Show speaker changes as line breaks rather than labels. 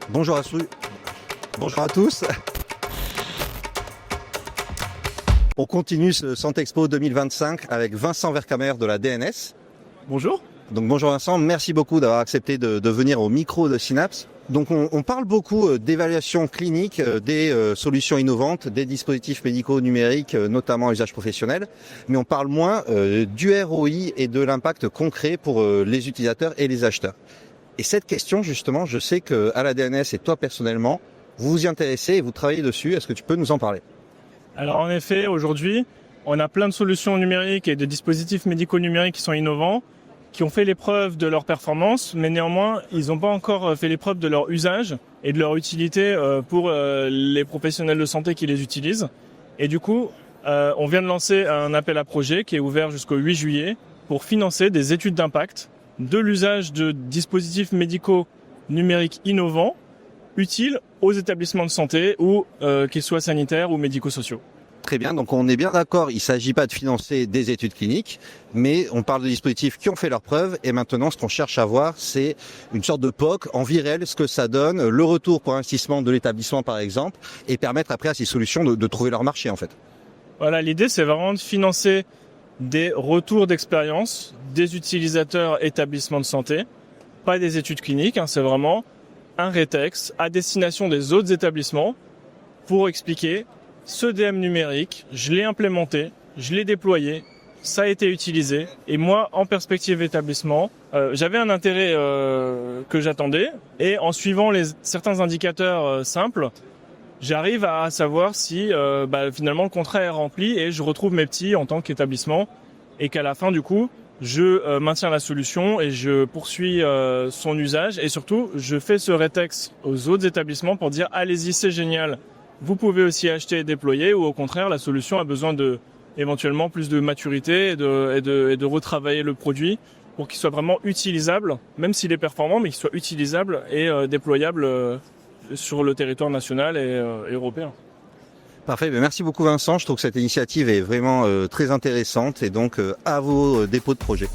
Bonjour à tous. Bonjour à tous. On continue ce Santexpo 2025 avec Vincent Vercamer de la DNS.
Bonjour.
Donc bonjour Vincent, merci beaucoup d'avoir accepté de venir au micro de Synapse. Donc on parle beaucoup d'évaluation clinique, des solutions innovantes, des dispositifs médicaux numériques, notamment à usage professionnel, mais on parle moins du ROI et de l'impact concret pour les utilisateurs et les acheteurs. Et cette question justement, je sais qu'à la DNS et toi personnellement, vous vous y intéressez et vous travaillez dessus. Est-ce que tu peux nous en parler ?
Alors en effet, aujourd'hui, on a plein de solutions numériques et de dispositifs médicaux numériques qui sont innovants, qui ont fait les preuves de leur performance, mais néanmoins, ils n'ont pas encore fait les preuves de leur usage et de leur utilité pour les professionnels de santé qui les utilisent. Et du coup, on vient de lancer un appel à projet qui est ouvert jusqu'au 8 juillet pour financer des études d'impact de l'usage de dispositifs médicaux numériques innovants, utiles aux établissements de santé ou qu'ils soient sanitaires ou médico-sociaux.
Très bien, donc on est bien d'accord, il ne s'agit pas de financer des études cliniques, mais on parle de dispositifs qui ont fait leurs preuves et maintenant ce qu'on cherche à voir, c'est une sorte de POC en vie réelle, ce que ça donne, le retour pour investissement de l'établissement par exemple, et permettre après à ces solutions de trouver leur marché en fait.
Voilà, l'idée c'est vraiment de financer des retours d'expérience des utilisateurs établissements de santé, pas des études cliniques, c'est vraiment un rétex à destination des autres établissements pour expliquer ce DM numérique, je l'ai implémenté, je l'ai déployé, ça a été utilisé. Et moi, en perspective établissement, j'avais un intérêt que j'attendais. Et en suivant certains indicateurs simples, j'arrive à savoir si finalement le contrat est rempli et je retrouve mes petits en tant qu'établissement. Et qu'à la fin, du coup, je maintiens la solution et je poursuis son usage. Et surtout, je fais ce rétex aux autres établissements pour dire « Allez-y, c'est génial ». Vous pouvez aussi acheter et déployer ou au contraire, la solution a besoin de éventuellement plus de maturité et de retravailler le produit pour qu'il soit vraiment utilisable, même s'il est performant, mais qu'il soit utilisable et déployable sur le territoire national et européen.
Parfait, merci beaucoup Vincent, je trouve que cette initiative est vraiment très intéressante et donc à vos dépôts de projet.